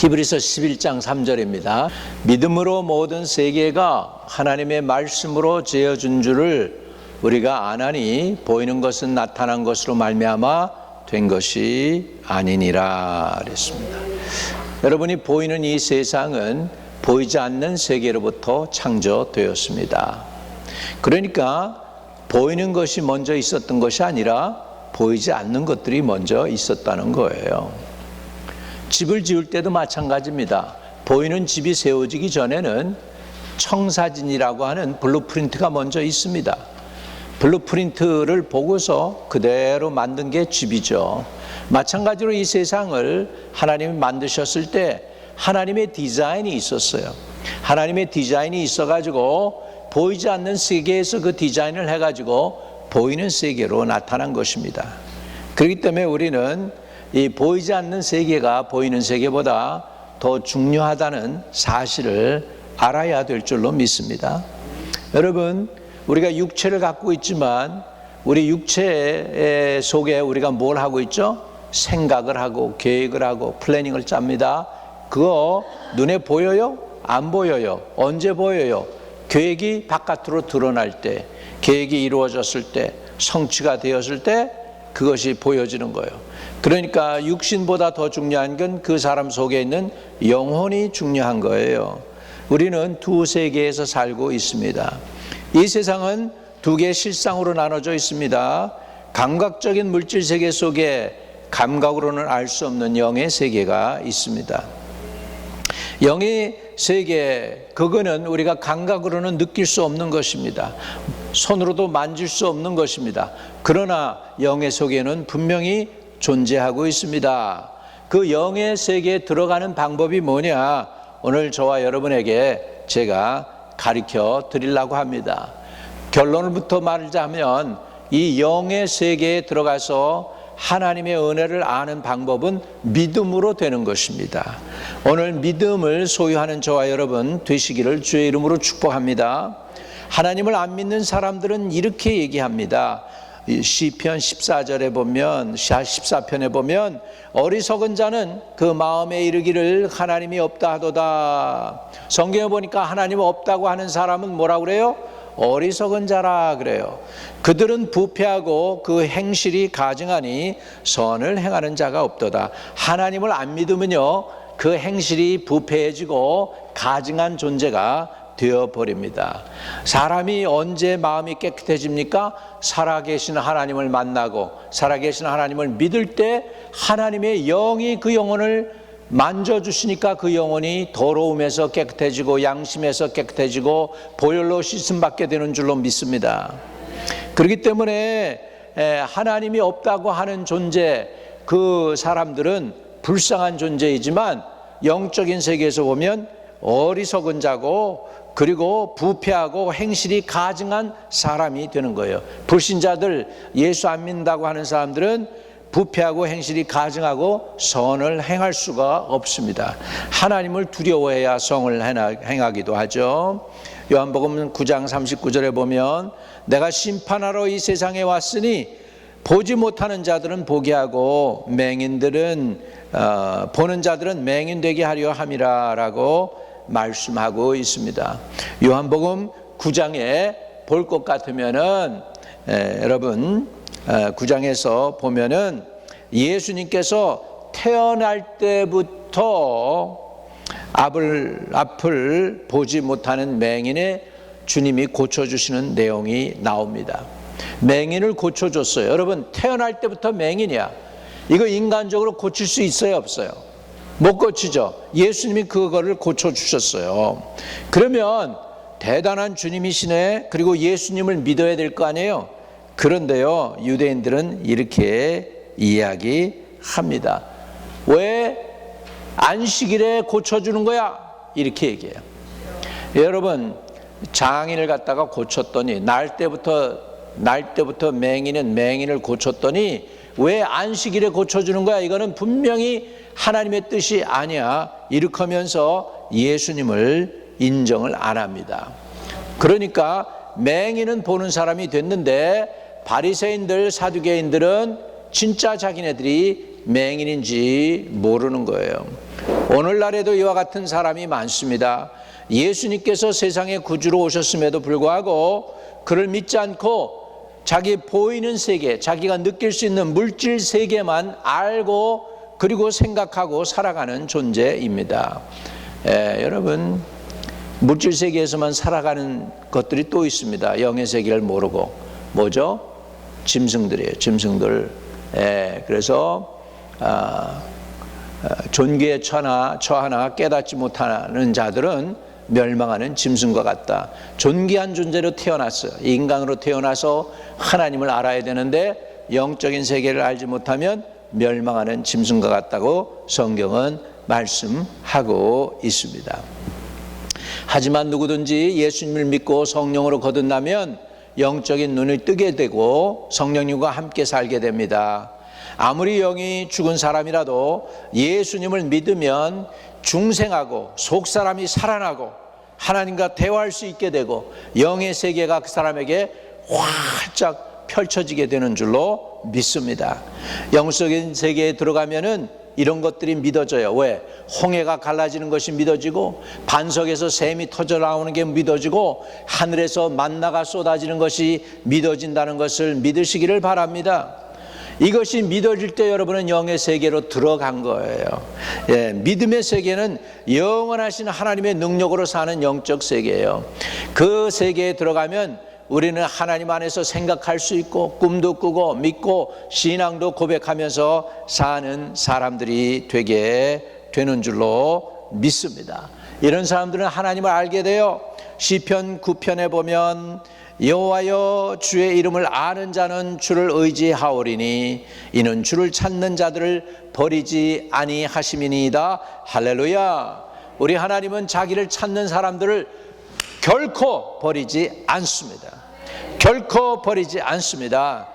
히브리서 11장 3절입니다. 믿음으로 모든 세계가 하나님의 말씀으로 지어준 줄을 우리가 아나니 보이는 것은 나타난 것으로 말미암아 된 것이 아니니라 그랬습니다. 여러분이 보이는 이 세상은 보이지 않는 세계로부터 창조되었습니다. 그러니까 보이는 것이 먼저 있었던 것이 아니라 보이지 않는 것들이 먼저 있었다는 거예요. 집을 지을 때도 마찬가지입니다. 보이는 집이 세워지기 전에는 청사진이라고 하는 블루프린트가 먼저 있습니다. 블루프린트를 보고서 그대로 만든 게 집이죠. 마찬가지로 이 세상을 하나님이 만드셨을 때 하나님의 디자인이 있었어요. 하나님의 디자인이 있어가지고 보이지 않는 세계에서 그 디자인을 해가지고 보이는 세계로 나타난 것입니다. 그렇기 때문에 우리는 이 보이지 않는 세계가 보이는 세계보다 더 중요하다는 사실을 알아야 될 줄로 믿습니다. 여러분, 우리가 육체를 갖고 있지만 우리 육체 속에 우리가 뭘 하고 있죠? 생각을 하고 계획을 하고 플래닝을 짭니다. 그거 눈에 보여요? 안 보여요? 언제 보여요? 계획이 바깥으로 드러날 때, 계획이 이루어졌을 때, 성취가 되었을 때 그것이 보여지는 거예요. 그러니까 육신보다 더 중요한 건 그 사람 속에 있는 영혼이 중요한 거예요. 우리는 두 세계에서 살고 있습니다. 이 세상은 두 개의 실상으로 나눠져 있습니다. 감각적인 물질 세계 속에 감각으로는 알 수 없는 영의 세계가 있습니다. 영의 세계, 그거는 우리가 감각으로는 느낄 수 없는 것입니다. 손으로도 만질 수 없는 것입니다. 그러나 영의 속에는 분명히 존재하고 있습니다. 그 영의 세계에 들어가는 방법이 뭐냐? 오늘 저와 여러분에게 제가 가르쳐 드리려고 합니다. 결론부터 말하자면 이 영의 세계에 들어가서 하나님의 은혜를 아는 방법은 믿음으로 되는 것입니다. 오늘 믿음을 소유하는 저와 여러분 되시기를 주의 이름으로 축복합니다. 하나님을 안 믿는 사람들은 이렇게 얘기합니다. 시편 14절에 보면, 14편에 보면 어리석은 자는 그 마음에 이르기를 하나님이 없다 하도다. 성경에 보니까 하나님 없다고 하는 사람은 뭐라고 그래요? 어리석은 자라 그래요. 그들은 부패하고 그 행실이 가증하니 선을 행하는 자가 없도다. 하나님을 안 믿으면요, 그 행실이 부패해지고 가증한 존재가 되어버립니다. 사람이 언제 마음이 깨끗해집니까? 살아계신 하나님을 만나고 살아계신 하나님을 믿을 때 하나님의 영이 그 영혼을 만져주시니까 그 영혼이 더러움에서 깨끗해지고 양심에서 깨끗해지고 보혈로 씻음받게 되는 줄로 믿습니다. 그렇기 때문에 하나님이 없다고 하는 존재, 그 사람들은 불쌍한 존재이지만 영적인 세계에서 보면 어리석은 자고 그리고 부패하고 행실이 가증한 사람이 되는 거예요. 불신자들, 예수 안 믿는다고 하는 사람들은 부패하고 행실이 가증하고 선을 행할 수가 없습니다. 하나님을 두려워해야 성을 행하기도 하죠. 요한복음 9장 39절에 보면 내가 심판하러 이 세상에 왔으니 보지 못하는 자들은 보게 하고 맹인들은 보는 자들은 맹인되게 하려 함이라 라고 말씀하고 있습니다. 요한복음 9장에 볼 것 같으면은 여러분 9장에서 보면은 예수님께서 태어날 때부터 앞을 보지 못하는 맹인의 주님이 고쳐주시는 내용이 나옵니다. 맹인을 고쳐줬어요. 여러분, 태어날 때부터 맹인이야. 이거 인간적으로 고칠 수 있어요, 없어요? 못 고치죠. 예수님이 그거를 고쳐주셨어요. 그러면 대단한 주님이시네. 그리고 예수님을 믿어야 될 거 아니에요. 그런데요, 유대인들은 이렇게 이야기합니다. 왜 안식일에 고쳐주는 거야? 이렇게 얘기해요. 여러분, 장인을 갖다가 고쳤더니 날 때부터 맹인을 고쳤더니 왜 안식일에 고쳐주는 거야? 이거는 분명히 하나님의 뜻이 아니야. 이렇게 하면서 예수님을 인정을 안 합니다. 그러니까 맹인은 보는 사람이 됐는데 바리새인들, 사두개인들은 진짜 자기네들이 맹인인지 모르는 거예요. 오늘날에도 이와 같은 사람이 많습니다. 예수님께서 세상에 구주로 오셨음에도 불구하고 그를 믿지 않고 자기 보이는 세계, 자기가 느낄 수 있는 물질 세계만 알고 그리고 생각하고 살아가는 존재입니다. 여러분, 물질 세계에서만 살아가는 것들이 또 있습니다. 영의 세계를 모르고. 뭐죠? 짐승들이에요. 짐승들. 그래서 존귀에 처하나 깨닫지 못하는 자들은 멸망하는 짐승과 같다. 존귀한 존재로 태어났어요. 인간으로 태어나서 하나님을 알아야 되는데 영적인 세계를 알지 못하면 멸망하는 짐승과 같다고 성경은 말씀하고 있습니다. 하지만 누구든지 예수님을 믿고 성령으로 거듭나면 영적인 눈을 뜨게 되고 성령님과 함께 살게 됩니다. 아무리 영이 죽은 사람이라도 예수님을 믿으면 중생하고 속사람이 살아나고 하나님과 대화할 수 있게 되고 영의 세계가 그 사람에게 활짝 펼쳐지게 되는 줄로 믿습니다. 영적인 세계에 들어가면은 이런 것들이 믿어져요. 왜? 홍해가 갈라지는 것이 믿어지고 반석에서 샘이 터져 나오는 게 믿어지고 하늘에서 만나가 쏟아지는 것이 믿어진다는 것을 믿으시기를 바랍니다. 이것이 믿어질 때 여러분은 영의 세계로 들어간 거예요. 믿음의 세계는 영원하신 하나님의 능력으로 사는 영적 세계예요. 그 세계에 들어가면 우리는 하나님 안에서 생각할 수 있고 꿈도 꾸고 믿고 신앙도 고백하면서 사는 사람들이 되게 되는 줄로 믿습니다. 이런 사람들은 하나님을 알게 돼요. 시편 9편에 보면 여호와여 주의 이름을 아는 자는 주를 의지하오리니 이는 주를 찾는 자들을 버리지 아니하심이니이다. 할렐루야. 우리 하나님은 자기를 찾는 사람들을 결코 버리지 않습니다. 결코 버리지 않습니다.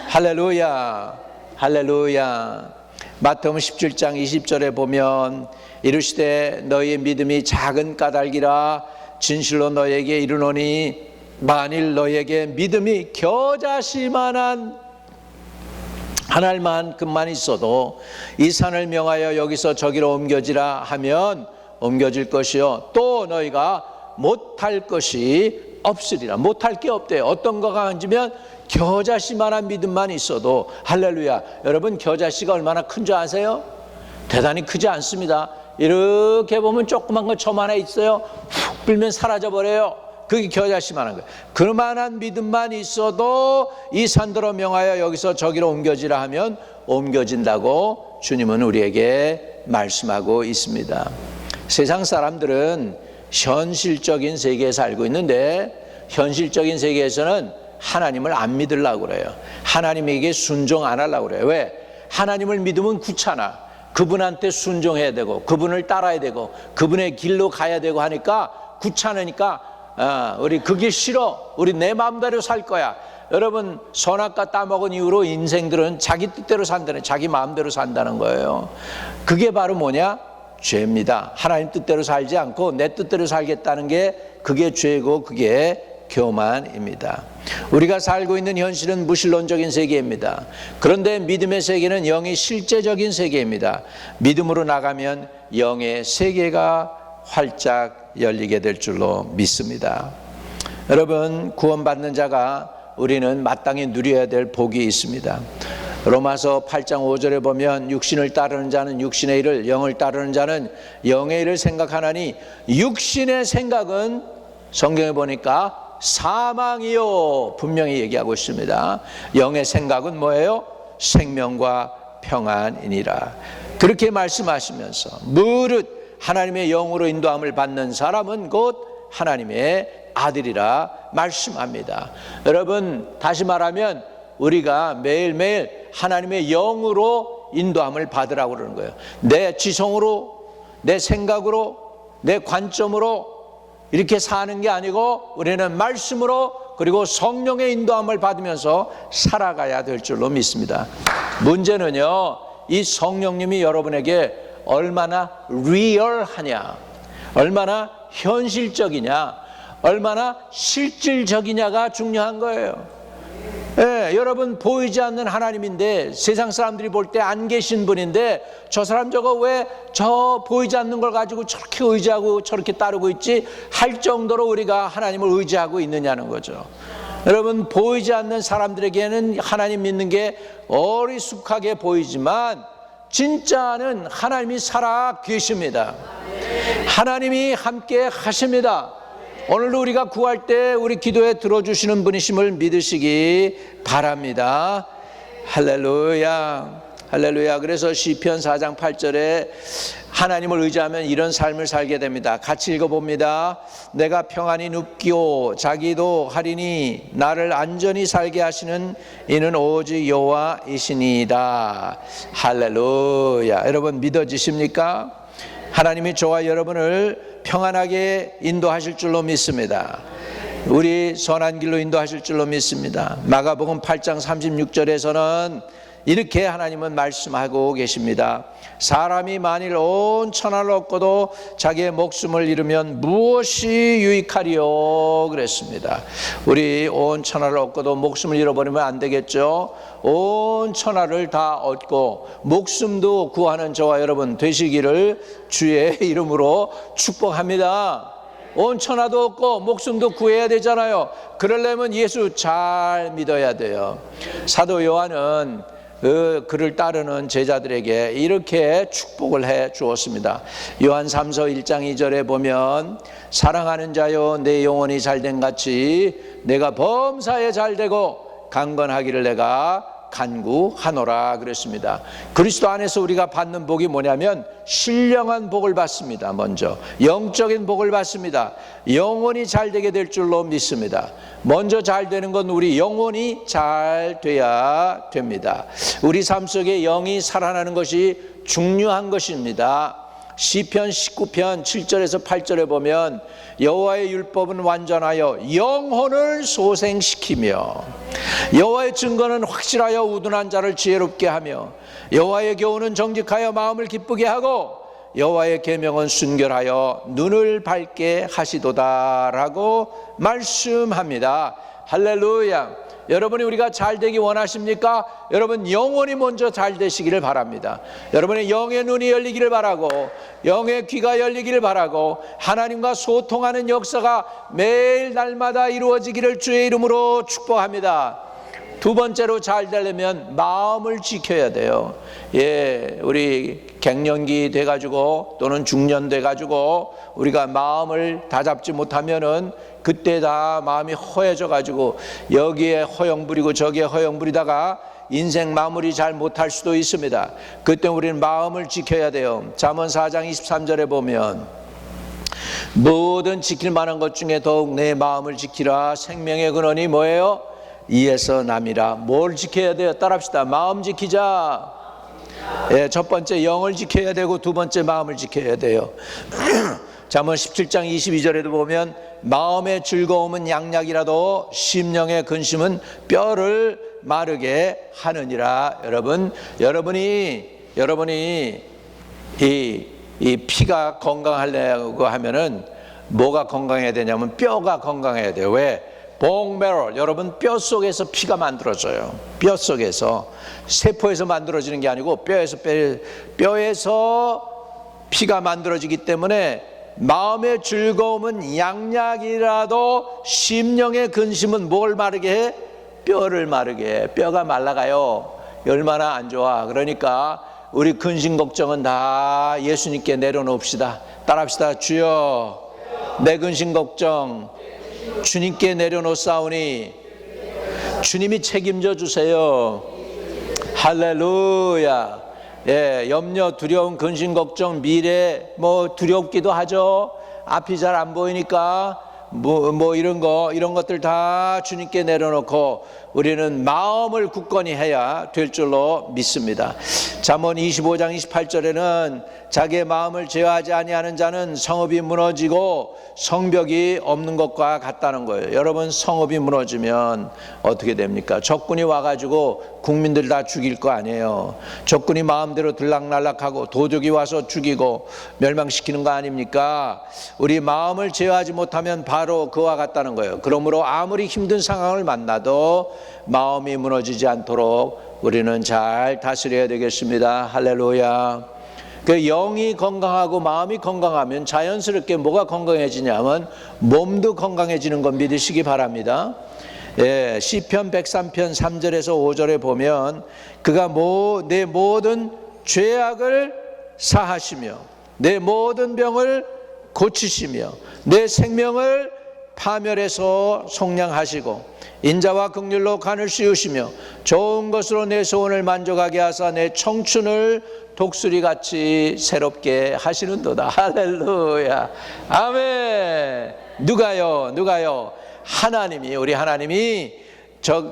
할렐루야. 할렐루야. 마태복음 17장 20절에 보면 이르시되 너희의 믿음이 작은 까닭이라 진실로 너희에게 이르노니 만일 너희에게 믿음이 겨자씨만한 한 알만큼만 있어도 이 산을 명하여 여기서 저기로 옮겨지라 하면 옮겨질 것이요 또 너희가 못할 것이 없으리라. 못할 게 없대요. 어떤 거가 앉으면 겨자씨만한 믿음만 있어도. 할렐루야. 여러분, 겨자씨가 얼마나 큰 줄 아세요? 대단히 크지 않습니다. 이렇게 보면 조그만 거 저만에 있어요. 훅 불면 사라져버려요. 그게 겨자씨만한 거예요. 그만한 믿음만 있어도 이 산더러 명하여 여기서 저기로 옮겨지라 하면 옮겨진다고 주님은 우리에게 말씀하고 있습니다. 세상 사람들은 현실적인 세계에 살고 있는데 현실적인 세계에서는 하나님을 안 믿으려고 그래요. 하나님에게 순종 안 하려고 그래요. 왜? 하나님을 믿으면 귀찮아. 그분한테 순종해야 되고 그분을 따라야 되고 그분의 길로 가야 되고 하니까 귀찮으니까 우리 그게 싫어. 우리 내 마음대로 살 거야. 여러분, 선악과 따먹은 이후로 인생들은 자기 뜻대로 산다는, 자기 마음대로 산다는 거예요. 그게 바로 뭐냐? 죄입니다. 하나님 뜻대로 살지 않고 내 뜻대로 살겠다는 게 그게 죄고 그게 교만입니다. 우리가 살고 있는 현실은 무신론적인 세계입니다. 그런데 믿음의 세계는 영의 실제적인 세계입니다. 믿음으로 나가면 영의 세계가 활짝 열리게 될 줄로 믿습니다. 여러분, 구원받는 자가 우리는 마땅히 누려야 될 복이 있습니다. 로마서 8장 5절에 보면 육신을 따르는 자는 육신의 일을, 영을 따르는 자는 영의 일을 생각하나니 육신의 생각은 성경에 보니까 사망이요, 분명히 얘기하고 있습니다. 영의 생각은 뭐예요? 생명과 평안이니라. 그렇게 말씀하시면서 무릇 하나님의 영으로 인도함을 받는 사람은 곧 하나님의 아들이라 말씀합니다. 여러분, 다시 말하면 우리가 매일매일 하나님의 영으로 인도함을 받으라고 그러는 거예요. 내 지성으로, 내 생각으로, 내 관점으로 이렇게 사는 게 아니고 우리는 말씀으로 그리고 성령의 인도함을 받으면서 살아가야 될 줄로 믿습니다. 문제는요, 이 성령님이 여러분에게 얼마나 리얼하냐, 얼마나 현실적이냐, 얼마나 실질적이냐가 중요한 거예요. 여러분 보이지 않는 하나님인데 세상 사람들이 볼 때 안 계신 분인데 저 사람 저거 왜 저 보이지 않는 걸 가지고 저렇게 의지하고 저렇게 따르고 있지 할 정도로 우리가 하나님을 의지하고 있느냐는 거죠. 여러분 보이지 않는 사람들에게는 하나님 믿는 게 어리숙하게 보이지만 진짜는 하나님이 살아 계십니다. 하나님이 함께 하십니다. 오늘도 우리가 구할 때 우리 기도에 들어주시는 분이심을 믿으시기 바랍니다. 할렐루야, 할렐루야. 그래서 시편 4장 8절에 하나님을 의지하면 이런 삶을 살게 됩니다. 같이 읽어봅니다. 내가 평안히 눕기오 자기도 하리니 나를 안전히 살게 하시는 이는 오직 여호와이시니이다. 할렐루야. 여러분 믿어지십니까? 하나님이 저와 여러분을 평안하게 인도하실 줄로 믿습니다. 우리 선한 길로 인도하실 줄로 믿습니다. 마가복음 8장 36절에서는 이렇게 하나님은 말씀하고 계십니다. 사람이 만일 온 천하를 얻고도 자기의 목숨을 잃으면 무엇이 유익하리요? 그랬습니다. 우리 온 천하를 얻고도 목숨을 잃어버리면 안 되겠죠. 온 천하를 다 얻고 목숨도 구하는 저와 여러분 되시기를 주의 이름으로 축복합니다. 온 천하도 얻고 목숨도 구해야 되잖아요. 그러려면 예수 잘 믿어야 돼요. 사도 요한은 그를 따르는 제자들에게 이렇게 축복을 해 주었습니다. 요한 3서 1장 2절에 보면 사랑하는 자여 내 영혼이 잘된 같이 내가 범사에 잘되고 강건하기를 내가 간구하노라 그랬습니다. 그리스도 안에서 우리가 받는 복이 뭐냐면 신령한 복을 받습니다. 먼저 영적인 복을 받습니다. 영혼이 잘되게 될 줄로 믿습니다. 먼저 잘되는 건 우리 영혼이 잘 돼야 됩니다. 우리 삶 속에 영이 살아나는 것이 중요한 것입니다. 시편 19편 7절에서 8절에 보면 여호와의 율법은 완전하여 영혼을 소생시키며 여호와의 증거는 확실하여 우둔한 자를 지혜롭게 하며 여호와의 교훈은 정직하여 마음을 기쁘게 하고 여호와의 계명은 순결하여 눈을 밝게 하시도다라고 말씀합니다. 할렐루야. 여러분이 우리가 잘 되기 원하십니까? 여러분 영혼이 먼저 잘 되시기를 바랍니다. 여러분의 영의 눈이 열리기를 바라고 영의 귀가 열리기를 바라고 하나님과 소통하는 역사가 매일 날마다 이루어지기를 주의 이름으로 축복합니다. 두 번째로 잘 되려면 마음을 지켜야 돼요. 우리 갱년기 돼가지고 또는 중년 돼가지고 우리가 마음을 다잡지 못하면은 그때 다 마음이 허해져가지고 여기에 허영 부리고 저기에 허영 부리다가 인생 마무리 잘 못할 수도 있습니다. 그때 우리는 마음을 지켜야 돼요. 잠언 4장 23절에 보면 모든 지킬 만한 것 중에 더욱 내 마음을 지키라. 생명의 근원이 뭐예요? 이에서 남이라. 뭘 지켜야 돼요? 따라합시다. 마음 지키자. 첫 번째 영을 지켜야 되고 두 번째 마음을 지켜야 돼요. 잠언 17장 22절에도 보면 마음의 즐거움은 양약이라도 심령의 근심은 뼈를 마르게 하느니라. 여러분이 이 피가 건강하려고 하면은 뭐가 건강해야 되냐면 뼈가 건강해야 돼요. 왜? 봉메로, 여러분 뼈 속에서 피가 만들어져요. 뼈 속에서, 세포에서 만들어지는 게 아니고 뼈에서 피가 만들어지기 때문에 마음의 즐거움은 양약이라도 심령의 근심은 뭘 마르게 해? 뼈를 마르게 해. 뼈가 말라가요. 얼마나 안 좋아. 그러니까 우리 근심 걱정은 다 예수님께 내려놓읍시다. 따라합시다. 주여 내 근심 걱정 주님께 내려놓사오니 주님이 책임져 주세요. 할렐루야. 염려, 두려움, 근심, 걱정, 미래 두렵기도 하죠. 앞이 잘 안 보이니까 이런 것들 다 주님께 내려놓고 우리는 마음을 굳건히 해야 될 줄로 믿습니다. 잠언 25장 28절에는 자기의 마음을 제어하지 아니하는 자는 성읍이 무너지고 성벽이 없는 것과 같다는 거예요. 여러분 성읍이 무너지면 어떻게 됩니까? 적군이 와가지고 국민들 다 죽일 거 아니에요. 적군이 마음대로 들락날락하고 도적이 와서 죽이고 멸망시키는 거 아닙니까? 우리 마음을 제어하지 못하면 바로 그와 같다는 거예요. 그러므로 아무리 힘든 상황을 만나도 마음이 무너지지 않도록 우리는 잘 다스려야 되겠습니다. 할렐루야. 그 영이 건강하고 마음이 건강하면 자연스럽게 뭐가 건강해지냐면 몸도 건강해지는 건 믿으시기 바랍니다. 예, 시편 103편 3절에서 5절에 보면 그가 내 모든 죄악을 사하시며 내 모든 병을 고치시며 내 생명을 파멸해서 속량하시고 인자와 긍휼로 간을 씌우시며 좋은 것으로 내 소원을 만족하게 하사 내 청춘을 독수리같이 새롭게 하시는도다. 할렐루야. 아멘. 누가요? 하나님이, 우리 하나님이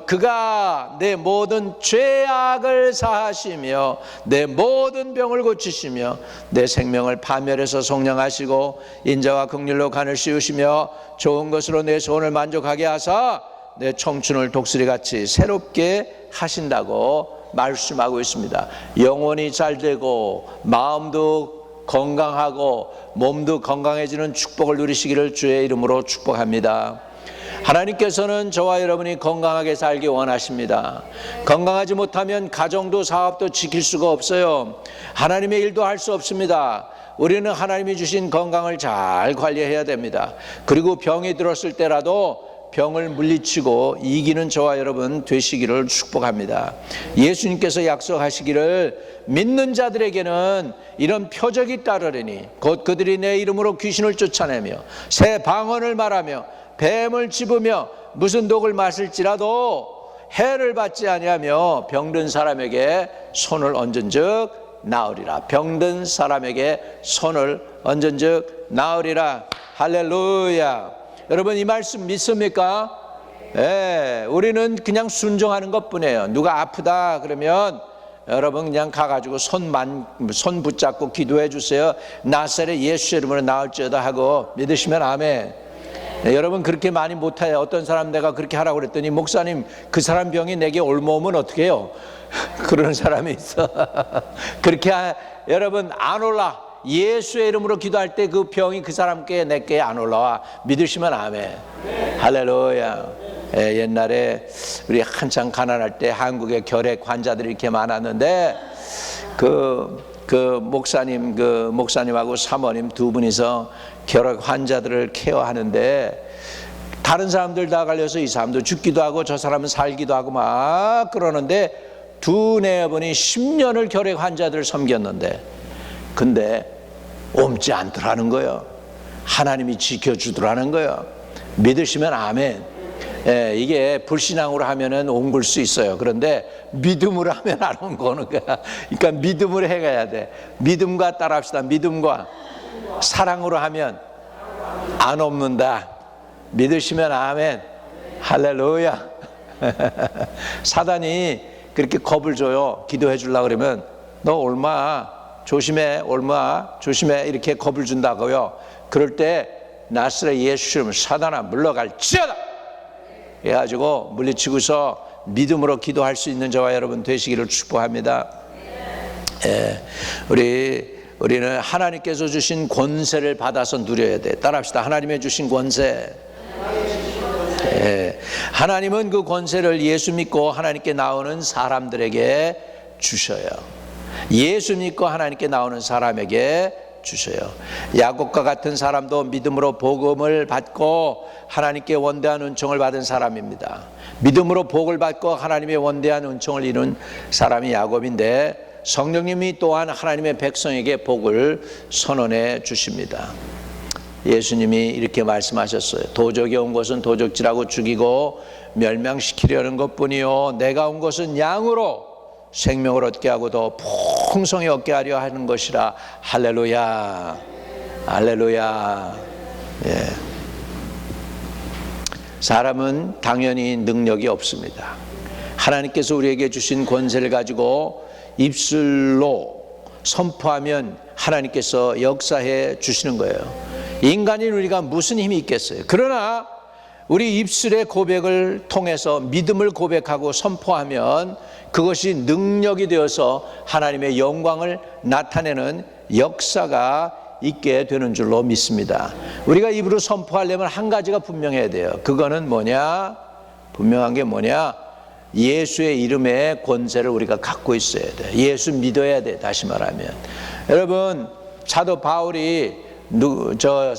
그가 내 모든 죄악을 사하시며 내 모든 병을 고치시며 내 생명을 파멸해서 속량하시고 인자와 긍휼로 간을 씌우시며 좋은 것으로 내 소원을 만족하게 하사 내 청춘을 독수리같이 새롭게 하신다고 말씀하고 있습니다. 영혼이 잘 되고 마음도 건강하고 몸도 건강해지는 축복을 누리시기를 주의 이름으로 축복합니다. 하나님께서는 저와 여러분이 건강하게 살기 원하십니다. 건강하지 못하면 가정도 사업도 지킬 수가 없어요. 하나님의 일도 할 수 없습니다. 우리는 하나님이 주신 건강을 잘 관리해야 됩니다. 그리고 병이 들었을 때라도 병을 물리치고 이기는 저와 여러분 되시기를 축복합니다. 예수님께서 약속하시기를 믿는 자들에게는 이런 표적이 따르리니 곧 그들이 내 이름으로 귀신을 쫓아내며 새 방언을 말하며 뱀을 집으며 무슨 독을 마실지라도 해를 받지 아니하며 병든 사람에게 손을 얹은즉 나으리라. 병든 사람에게 손을 얹은즉 나으리라. 할렐루야. 여러분 이 말씀 믿습니까? 예, 우리는 그냥 순종하는 것뿐이에요. 누가 아프다 그러면 여러분 그냥 가가지고 손 붙잡고 기도해 주세요. 나사렛 예수 이름으로 나을지어다 하고 믿으시면 아멘. 네, 여러분 그렇게 많이 못해요. 어떤 사람 내가 그렇게 하라고 그랬더니 목사님 그 사람 병이 내게 올모으면 어떻게 해요? 그러는 사람이 있어. 그렇게 여러분 안 올라. 예수의 이름으로 기도할 때 그 병이 그 사람께 내게 안 올라와. 믿으시면 아멘. 할렐루야. 예, 옛날에 우리 한창 가난할 때 한국에 결핵 환자들이 이렇게 많았는데 그 목사님하고 사모님 두 분이서 결핵 환자들을 케어하는데 다른 사람들 다 걸려서 이 사람도 죽기도 하고 저 사람은 살기도 하고 막 그러는데 두네 분이 10년을 결핵 환자들을 섬겼는데 근데 옮지 않더라는 거예요. 하나님이 지켜주더라는 거예요. 믿으시면 아멘. 예, 이게 불신앙으로 하면은 옮길 수 있어요. 그런데 믿음으로 하면 안 옮기는 거야. 그러니까 믿음으로 해가야 돼. 믿음과 따라합시다. 믿음과 사랑으로 하면 안 옮는다. 믿으시면 아멘. 할렐루야. 사단이 그렇게 겁을 줘요. 기도해 주려고 그러면 너 얼마 조심해, 얼마 조심해 이렇게 겁을 준다고요. 그럴 때 나사렛 예수 이름 사단아 물러갈지어다 해가지고 물리치고서 믿음으로 기도할 수 있는 저와 여러분 되시기를 축복합니다. 예, 우리는 하나님께서 주신 권세를 받아서 누려야 돼. 따라합시다. 하나님의 주신 권세. 예, 하나님은 그 권세를 예수 믿고 하나님께 나오는 사람들에게 주셔요. 예수 믿고 하나님께 나오는 사람에게 주셔요. 야곱과 같은 사람도 믿음으로 복음을 받고 하나님께 원대한 은총을 받은 사람입니다. 믿음으로 복을 받고 하나님의 원대한 은총을 이룬 사람이 야곱인데 성령님이 또한 하나님의 백성에게 복을 선언해 주십니다. 예수님이 이렇게 말씀하셨어요. 도적이 온 것은 도적질하고 죽이고 멸망시키려는 것뿐이요 내가 온 것은 양으로 생명을 얻게 하고 더 풍성히 얻게 하려 하는 것이라. 할렐루야. 할렐루야. 예. 사람은 당연히 능력이 없습니다. 하나님께서 우리에게 주신 권세를 가지고 입술로 선포하면 하나님께서 역사해 주시는 거예요. 인간인 우리가 무슨 힘이 있겠어요? 그러나 우리 입술의 고백을 통해서 믿음을 고백하고 선포하면 그것이 능력이 되어서 하나님의 영광을 나타내는 역사가 있게 되는 줄로 믿습니다. 우리가 입으로 선포하려면 한 가지가 분명해야 돼요. 그거는 뭐냐? 분명한 게 뭐냐? 예수의 이름의 권세를 우리가 갖고 있어야 돼. 예수 믿어야 돼. 다시 말하면 여러분, 사도 바울이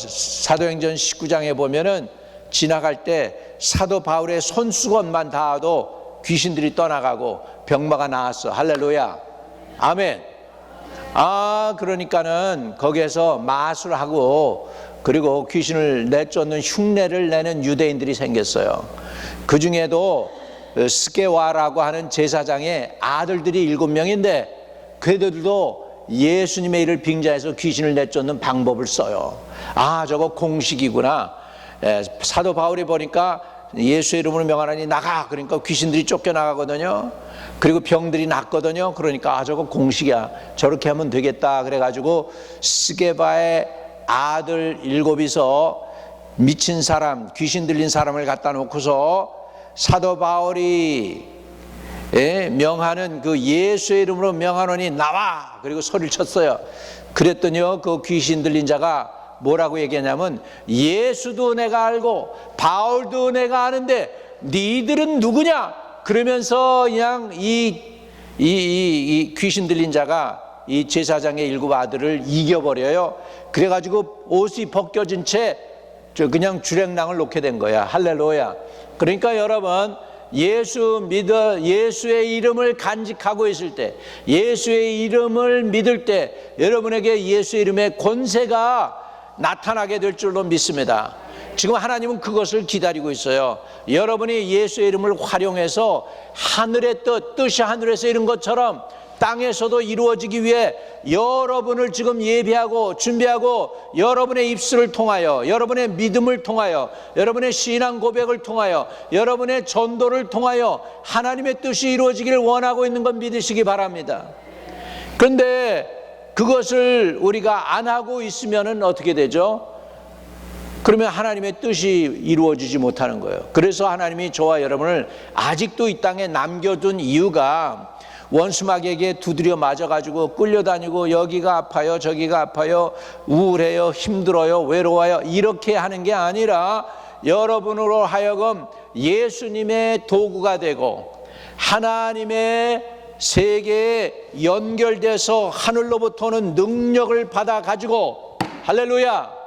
사도행전 19장에 보면은 지나갈 때 사도 바울의 손수건만 닿아도 귀신들이 떠나가고 병마가 나았어. 할렐루야, 아멘. 그러니까는 거기에서 마술하고 그리고 귀신을 내쫓는 흉내를 내는 유대인들이 생겼어요. 그 중에도 스게와라고 하는 제사장의 아들들이 7명인데 그들도 예수님의 일을 빙자해서 귀신을 내쫓는 방법을 써요. 저거 공식이구나. 사도 바울이 보니까 예수의 이름으로 명하노니 나가, 그러니까 귀신들이 쫓겨나가거든요. 그리고 병들이 낫거든요. 그러니까 저거 공식이야, 저렇게 하면 되겠다. 그래가지고 스게바의 아들 7이서 미친 사람, 귀신 들린 사람을 갖다 놓고서 사도 바울이 명하는 그 예수의 이름으로 명하노니 나와, 그리고 소리를 쳤어요. 그랬더니요, 그 귀신 들린 자가 뭐라고 얘기하냐면, 예수도 내가 알고 바울도 내가 아는데 니들은 누구냐? 그러면서 그냥 이 귀신 들린 자가 이 제사장의 7 아들을 이겨버려요. 그래가지고 옷이 벗겨진 채 그냥 주랭랑을 놓게 된 거야. 할렐루야. 그러니까 여러분, 예수의 이름을 간직하고 있을 때, 예수의 이름을 믿을 때 여러분에게 예수의 이름의 권세가 나타나게 될 줄로 믿습니다. 지금 하나님은 그것을 기다리고 있어요. 여러분이 예수의 이름을 활용해서 하늘의 뜻이 하늘에서 이룬 것처럼 땅에서도 이루어지기 위해 여러분을 지금 예비하고 준비하고, 여러분의 입술을 통하여, 여러분의 믿음을 통하여, 여러분의 신앙 고백을 통하여, 여러분의 전도를 통하여 하나님의 뜻이 이루어지기를 원하고 있는 건 믿으시기 바랍니다. 그런데 그것을 우리가 안 하고 있으면 어떻게 되죠? 그러면 하나님의 뜻이 이루어지지 못하는 거예요. 그래서 하나님이 저와 여러분을 아직도 이 땅에 남겨둔 이유가, 원수마귀에게 두드려 맞아가지고 끌려다니고 여기가 아파요, 저기가 아파요, 우울해요, 힘들어요, 외로워요, 이렇게 하는 게 아니라 여러분으로 하여금 예수님의 도구가 되고 하나님의 세계에 연결돼서 하늘로부터 오는 능력을 받아가지고, 할렐루야,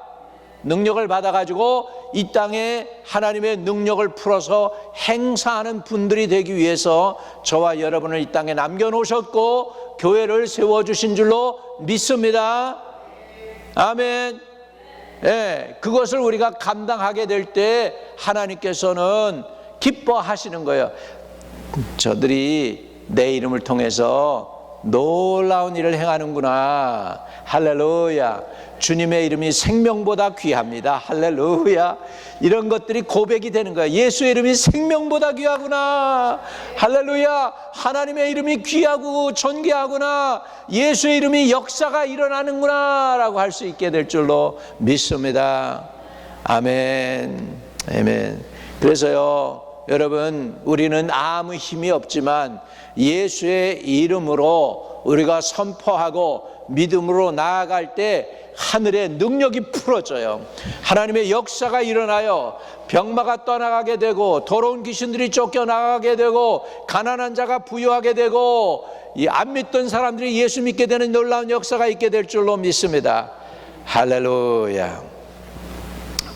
능력을 받아가지고 이 땅에 하나님의 능력을 풀어서 행사하는 분들이 되기 위해서 저와 여러분을 이 땅에 남겨놓으셨고 교회를 세워주신 줄로 믿습니다. 아멘. 그것을 우리가 감당하게 될 때 하나님께서는 기뻐하시는 거예요. 저들이 내 이름을 통해서 놀라운 일을 행하는구나. 할렐루야. 주님의 이름이 생명보다 귀합니다. 할렐루야. 이런 것들이 고백이 되는 거야. 예수의 이름이 생명보다 귀하구나. 할렐루야. 하나님의 이름이 귀하고 존귀하구나. 예수의 이름이 역사가 일어나는구나 라고 할 수 있게 될 줄로 믿습니다. 아멘. 아멘. 그래서요, 여러분, 우리는 아무 힘이 없지만 예수의 이름으로 우리가 선포하고 믿음으로 나아갈 때 하늘의 능력이 풀어져요. 하나님의 역사가 일어나요. 병마가 떠나가게 되고, 더러운 귀신들이 쫓겨나가게 되고, 가난한 자가 부유하게 되고, 안 믿던 사람들이 예수 믿게 되는 놀라운 역사가 있게 될 줄로 믿습니다. 할렐루야.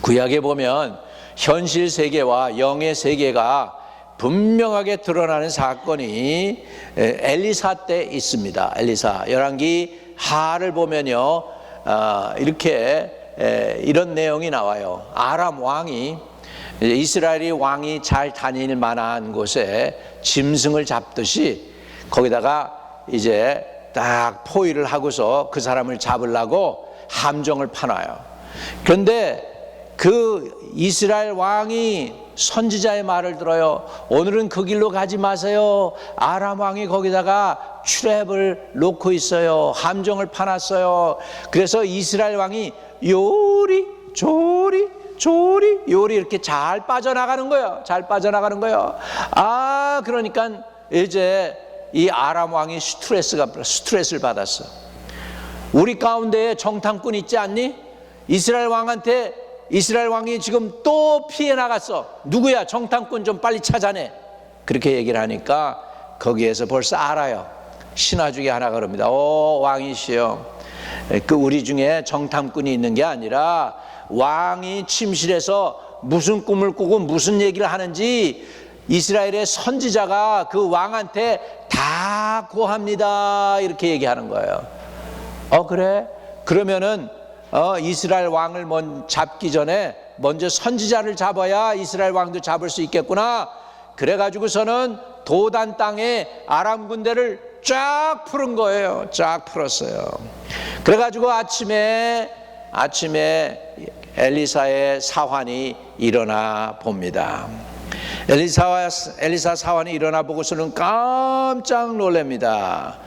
구약에 보면 현실 세계와 영의 세계가 분명하게 드러나는 사건이 엘리사 때 있습니다. 엘리사 열왕기 하를 보면요, 이렇게 이런 내용이 나와요. 아람 왕이, 이스라엘이 왕이 잘 다닐 만한 곳에 짐승을 잡듯이 거기다가 이제 딱 포위를 하고서 그 사람을 잡으려고 함정을 파놔요. 그런데 그 이스라엘 왕이 선지자의 말을 들어요. 오늘은 그 길로 가지 마세요. 아람 왕이 거기다가 트랩을 놓고 있어요. 함정을 파놨어요. 그래서 이스라엘 왕이 요리 이렇게 잘 빠져나가는 거예요. 잘 빠져나가는 거예요. 그러니까 이제 이 아람 왕이 스트레스를 받았어. 우리 가운데에 정탐꾼 있지 않니? 이스라엘 왕이 지금 또 피해 나갔어. 누구야? 정탐꾼 좀 빨리 찾아내. 그렇게 얘기를 하니까 거기에서 벌써 알아요. 신하 중에 하나가 그럽니다. 왕이시여, 그 우리 중에 정탐꾼이 있는 게 아니라 왕이 침실에서 무슨 꿈을 꾸고 무슨 얘기를 하는지 이스라엘의 선지자가 그 왕한테 다 고합니다. 이렇게 얘기하는 거예요. 그래? 그러면은 이스라엘 왕을 잡기 전에 먼저 선지자를 잡아야 이스라엘 왕도 잡을 수 있겠구나. 그래가지고서는 도단 땅에 아람 군대를 쫙 풀은 거예요. 쫙 풀었어요. 그래가지고 아침에 엘리사의 사환이 일어나 봅니다. 엘리사 사환이 일어나 보고서는 깜짝 놀랍니다.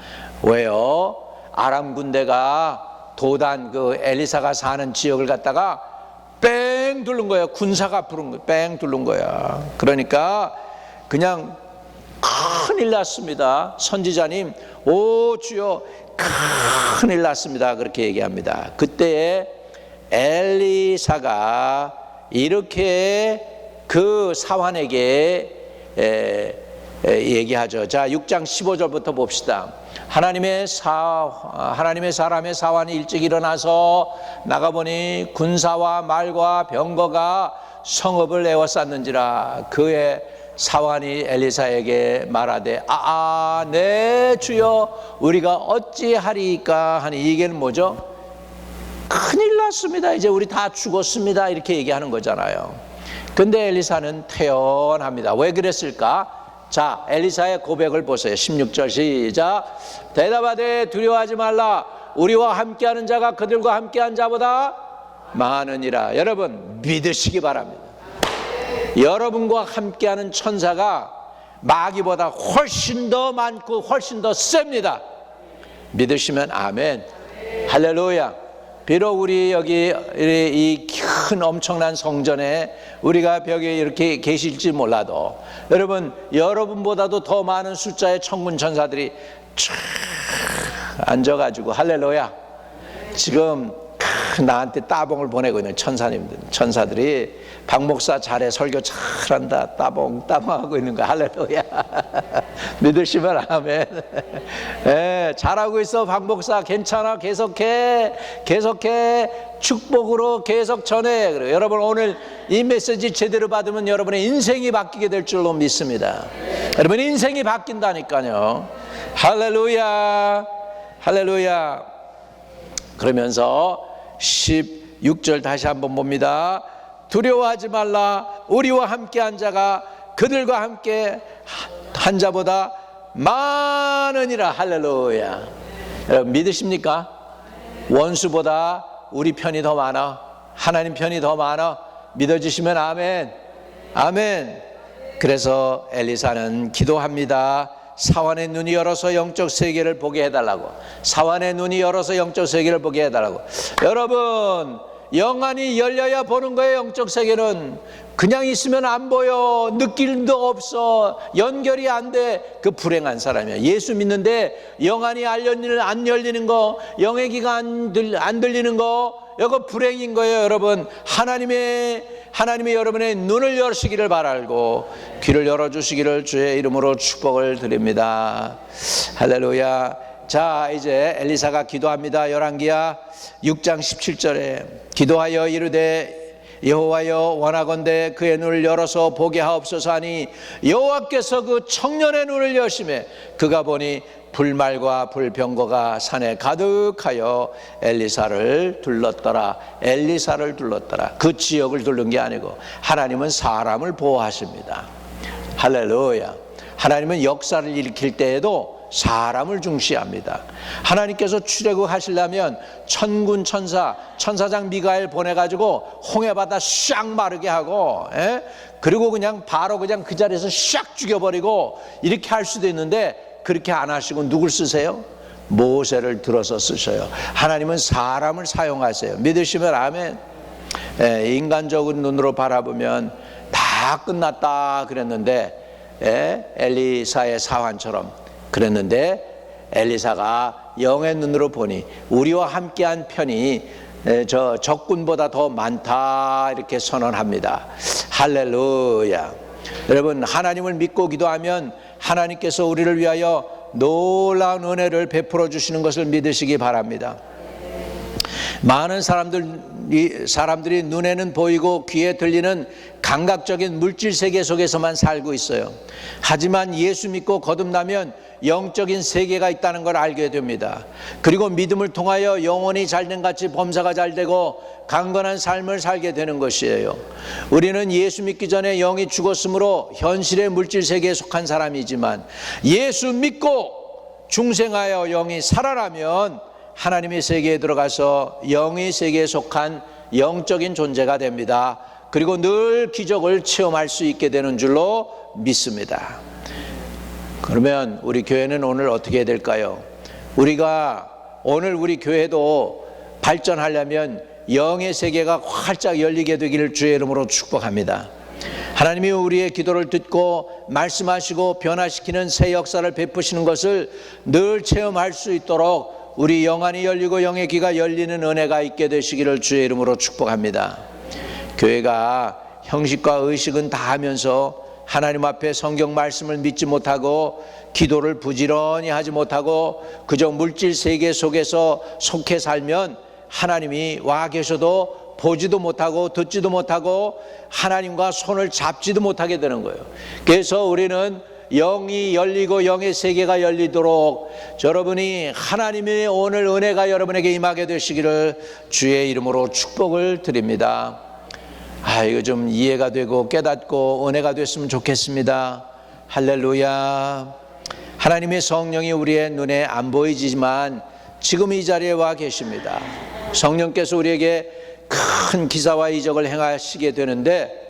왜요? 아람 군대가 도단 그 엘리사가 사는 지역을 갖다가 뺑 둘른 거예요. 군사가 부른 거예요. 뺑 둘른 거야. 그러니까 그냥 큰일 났습니다. 선지자님, 주여, 큰일 났습니다. 그렇게 얘기합니다. 그때에 엘리사가 이렇게 그 사환에게 얘기하죠. 자, 6장 15절부터 봅시다. 하나님의 사람의 사환이 일찍 일어나서 나가보니 군사와 말과 병거가 성읍을 에워쌌는지라. 그의 사환이 엘리사에게 말하되 네 주여, 우리가 어찌하리이까 하니. 이게 뭐죠? 큰일 났습니다. 이제 우리 다 죽었습니다. 이렇게 얘기하는 거잖아요. 근데 엘리사는 태연합니다. 왜 그랬을까? 자, 엘리사의 고백을 보세요. 16절 시작. 대답하되 두려워하지 말라. 우리와 함께하는 자가 그들과 함께한 자보다 많으니라. 여러분 믿으시기 바랍니다. 여러분과 함께하는 천사가 마귀보다 훨씬 더 많고 훨씬 더 셉니다. 믿으시면 아멘. 할렐루야. 비록 우리 여기 이 큰 엄청난 성전에 우리가 벽에 이렇게 계실지 몰라도 여러분보다도 더 많은 숫자의 천군 천사들이 쫙 앉아가지고 할렐루야, 지금 나한테 따봉을 보내고 있는 천사들이 박 목사 잘해, 설교 잘한다, 따봉 하고 있는 거야. 할렐루야. 믿으시면 아멘. 잘하고 있어 박 목사, 괜찮아, 계속해, 축복으로 계속 전해. 그래요. 여러분 오늘 이 메시지 제대로 받으면 여러분의 인생이 바뀌게 될 줄로 믿습니다. 여러분 인생이 바뀐다니까요. 할렐루야. 그러면서 16절 다시 한번 봅니다. 두려워하지 말라. 우리와 함께한 자가 그들과 함께 한 자보다 많으니라. 할렐루야. 여러분 믿으십니까? 원수보다 우리 편이 더 많아. 하나님 편이 더 많아. 믿어주시면 아멘. 그래서 엘리사는 기도합니다. 사환의 눈이 열어서 영적 세계를 보게 해달라고. 여러분 영안이 열려야 보는 거예요. 영적 세계는 그냥 있으면 안 보여. 느낌도 없어. 연결이 안 돼. 그 불행한 사람이야. 예수 믿는데 영안이 안 열리는 거, 영의 귀가 안 들리는 거, 이거 불행인 거예요. 여러분 하나님의 여러분의 눈을 여시기를 바라고 귀를 열어주시기를 주의 이름으로 축복을 드립니다. 할렐루야. 자, 이제 엘리사가 기도합니다. 열왕기야 6장 17절에 기도하여 이르되 여호와여, 원하건대 그의 눈을 열어서 보게 하옵소서 하니 여호와께서 그 청년의 눈을 여시매 그가 보니 불말과 불병거가 산에 가득하여 엘리사를 둘렀더라. 그 지역을 둘른 게 아니고 하나님은 사람을 보호하십니다. 할렐루야. 하나님은 역사를 일으킬 때에도 사람을 중시합니다. 하나님께서 출애굽 하시려면 천군 천사장 미가엘 보내가지고 홍해바다 샥 마르게 하고, 그리고 그냥 바로 그냥 그 자리에서 샥 죽여버리고 이렇게 할 수도 있는데 그렇게 안 하시고 누굴 쓰세요? 모세를 들어서 쓰셔요. 하나님은 사람을 사용하세요. 믿으시면 아멘. 인간적인 눈으로 바라보면 다 끝났다 그랬는데, 엘리사의 사환처럼 그랬는데 엘리사가 영의 눈으로 보니 우리와 함께한 편이 저 적군보다 더 많다 이렇게 선언합니다. 할렐루야. 여러분, 하나님을 믿고 기도하면 하나님께서 우리를 위하여 놀라운 은혜를 베풀어 주시는 것을 믿으시기 바랍니다. 많은 사람들이 눈에는 보이고 귀에 들리는 감각적인 물질 세계 속에서만 살고 있어요. 하지만 예수 믿고 거듭나면 영적인 세계가 있다는 걸 알게 됩니다. 그리고 믿음을 통하여 영혼이 잘됨같이 범사가 잘되고 강건한 삶을 살게 되는 것이에요. 우리는 예수 믿기 전에 영이 죽었으므로 현실의 물질 세계에 속한 사람이지만 예수 믿고 중생하여 영이 살아나면 하나님의 세계에 들어가서 영의 세계에 속한 영적인 존재가 됩니다. 그리고 늘 기적을 체험할 수 있게 되는 줄로 믿습니다. 그러면 우리 교회는 오늘 어떻게 해야 될까요? 오늘 우리 교회도 발전하려면 영의 세계가 활짝 열리게 되기를 주의 이름으로 축복합니다. 하나님이 우리의 기도를 듣고 말씀하시고 변화시키는 새 역사를 베푸시는 것을 늘 체험할 수 있도록 우리 영안이 열리고 영의 귀가 열리는 은혜가 있게 되시기를 주의 이름으로 축복합니다. 교회가 형식과 의식은 다 하면서 하나님 앞에 성경 말씀을 믿지 못하고 기도를 부지런히 하지 못하고 그저 물질 세계 속에서 속해 살면 하나님이 와 계셔도 보지도 못하고 듣지도 못하고 하나님과 손을 잡지도 못하게 되는 거예요. 그래서 우리는 영이 열리고 영의 세계가 열리도록 여러분이 하나님의 오늘 은혜가 여러분에게 임하게 되시기를 주의 이름으로 축복을 드립니다. 이거 좀 이해가 되고 깨닫고 은혜가 됐으면 좋겠습니다. 할렐루야. 하나님의 성령이 우리의 눈에 안 보이지만 지금 이 자리에 와 계십니다. 성령께서 우리에게 큰 기사와 이적을 행하시게 되는데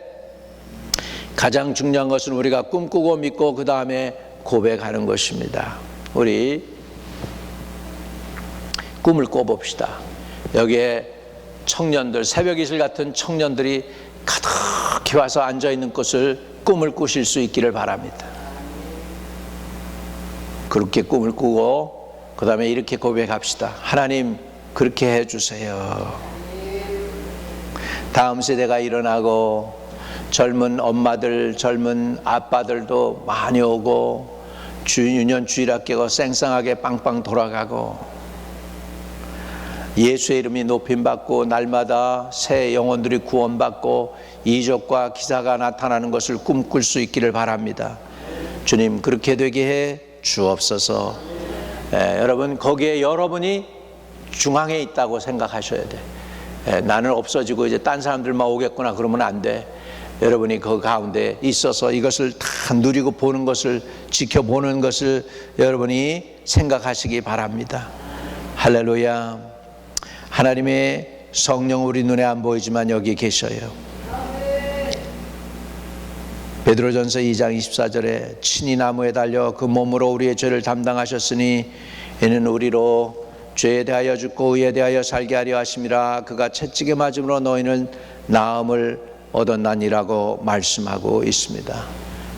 가장 중요한 것은 우리가 꿈꾸고 믿고 그 다음에 고백하는 것입니다. 우리 꿈을 꿔봅시다. 여기에 청년들, 새벽 이슬 같은 청년들이 가득히 와서 앉아있는 곳을 꿈을 꾸실 수 있기를 바랍니다. 그렇게 꿈을 꾸고 그 다음에 이렇게 고백합시다. 하나님, 그렇게 해주세요. 다음 세대가 일어나고 젊은 엄마들, 젊은 아빠들도 많이 오고 유년 주일학교가 쌩쌩하게 빵빵 돌아가고 예수의 이름이 높임받고 날마다 새 영혼들이 구원받고 이적과 기사가 나타나는 것을 꿈꿀 수 있기를 바랍니다. 주님, 그렇게 되게 해 주옵소서. 여러분, 거기에 여러분이 중앙에 있다고 생각하셔야 돼. 나는 없어지고 이제 딴 사람들만 오겠구나 그러면 안 돼. 여러분이 그 가운데 있어서 이것을 다 누리고 보는 것을, 지켜보는 것을 여러분이 생각하시기 바랍니다. 할렐루야. 하나님의 성령 우리 눈에 안 보이지만 여기 계셔요. 베드로전서 2장 24절에 친히 나무에 달려 그 몸으로 우리의 죄를 담당하셨으니 이는 우리로 죄에 대하여 죽고 의에 대하여 살게 하려 하심이라. 그가 채찍에 맞음으로 너희는 나음을 얻었나니라고 말씀하고 있습니다.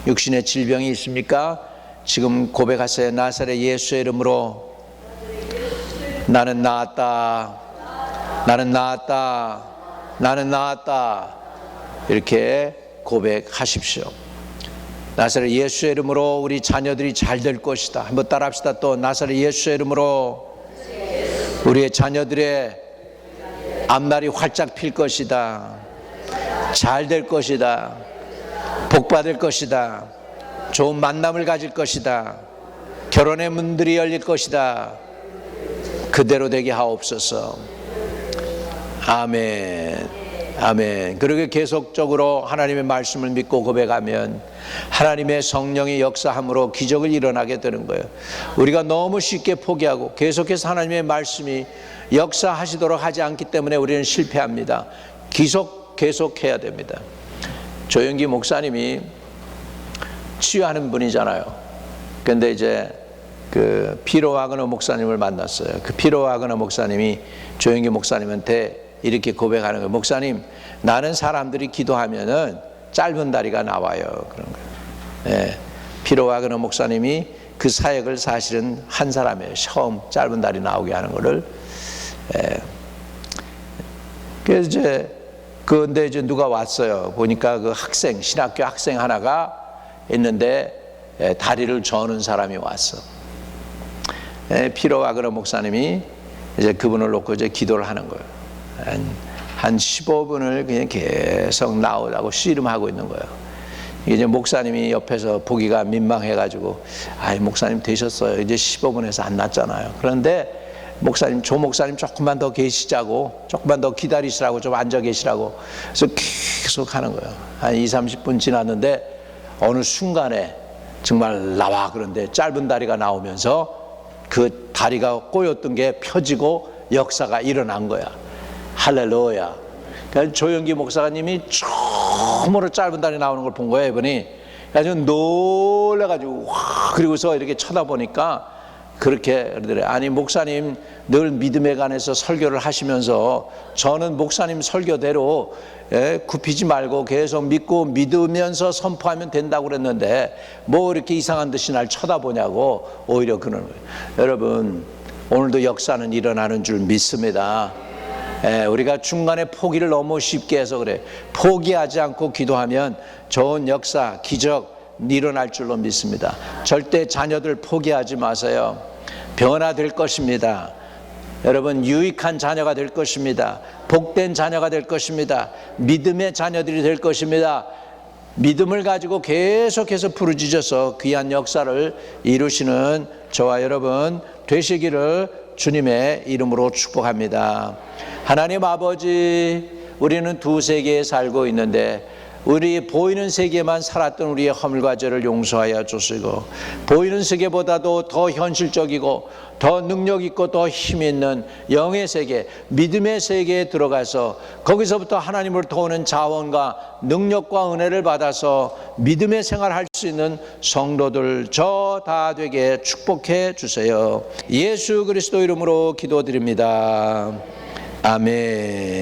육신의 질병이 있습니까? 지금 고백하세요. 나사렛 예수의 이름으로 나는 나았다. 나는 나았다. 나는 나았다. 이렇게 고백하십시오. 나사렛 예수의 이름으로 우리 자녀들이 잘 될 것이다. 한번 따라합시다. 또 나사렛 예수의 이름으로 우리의 자녀들의 앞날이 활짝 필 것이다. 잘 될 것이다. 복 받을 것이다. 좋은 만남을 가질 것이다. 결혼의 문들이 열릴 것이다. 그대로 되게 하옵소서. 아멘. 아멘. 그렇게 계속적으로 하나님의 말씀을 믿고 고백하면 하나님의 성령의 역사함으로 기적을 일어나게 되는 거예요. 우리가 너무 쉽게 포기하고 계속해서 하나님의 말씀이 역사하시도록 하지 않기 때문에 우리는 실패합니다. 계속해야 됩니다. 조영기 목사님이 치유하는 분이잖아요. 근데 이제 그 피로 와그너 목사님을 만났어요. 그 피로 와그너 목사님이 조영기 목사님한테 이렇게 고백하는 거예요. 목사님, 나는 사람들이 기도하면은 짧은 다리가 나와요. 그런 거예요. 예, 피로 와그너 목사님이 그 사역을 사실은 한 사람이에요. 처음 짧은 다리 나오게 하는 거를. 예. 그래서 이제 그런데 이제 누가 왔어요. 보니까 그 학생, 신학교 학생 하나가 있는데 다리를 저는 사람이 왔어. 피로 아그라 목사님이 이제 그분을 놓고 이제 기도를 하는 거예요. 한 15분을 그냥 계속 나오라고 씨름하고 있는 거예요. 이제 목사님이 옆에서 보기가 민망해가지고, 아이, 목사님 되셨어요. 이제 15분에서 안 났잖아요. 그런데 목사님, 조 목사님 조금만 더 계시자고, 조금만 더 기다리시라고, 좀 앉아 계시라고. 그래서 계속 하는 거예요. 한 20, 30분 지났는데 어느 순간에 정말 나와. 그런데 짧은 다리가 나오면서 그 다리가 꼬였던 게 펴지고 역사가 일어난 거야. 할렐루야. 그러니까 조영기 목사님이 처음으로 짧은 다리 나오는 걸 본 거예요, 이분이. 그래서 놀래가지고, 와, 그리고서 이렇게 쳐다보니까 그렇게 그러더래요. 아니, 목사님 늘 믿음에 관해서 설교를 하시면서 저는 목사님 설교대로 굽히지 말고 계속 믿고 믿으면서 선포하면 된다고 그랬는데 뭐 이렇게 이상한 듯이 날 쳐다보냐고 오히려 그러는 거예요. 여러분, 오늘도 역사는 일어나는 줄 믿습니다. 우리가 중간에 포기를 너무 쉽게 해서 그래. 포기하지 않고 기도하면 좋은 역사, 기적 일어날 줄로 믿습니다. 절대 자녀들 포기하지 마세요. 변화될 것입니다. 여러분, 유익한 자녀가 될 것입니다. 복된 자녀가 될 것입니다. 믿음의 자녀들이 될 것입니다. 믿음을 가지고 계속해서 부르짖어서 귀한 역사를 이루시는 저와 여러분 되시기를 주님의 이름으로 축복합니다. 하나님 아버지, 우리는 두 세계에 살고 있는데 우리 보이는 세계만 살았던 우리의 허물과 죄를 용서하여 주시고, 보이는 세계보다도 더 현실적이고 더 능력 있고 더 힘 있는 영의 세계, 믿음의 세계에 들어가서 거기서부터 하나님을 도우는 자원과 능력과 은혜를 받아서 믿음의 생활을 할 수 있는 성도들 저 다 되게 축복해 주세요. 예수 그리스도 이름으로 기도드립니다. 아멘.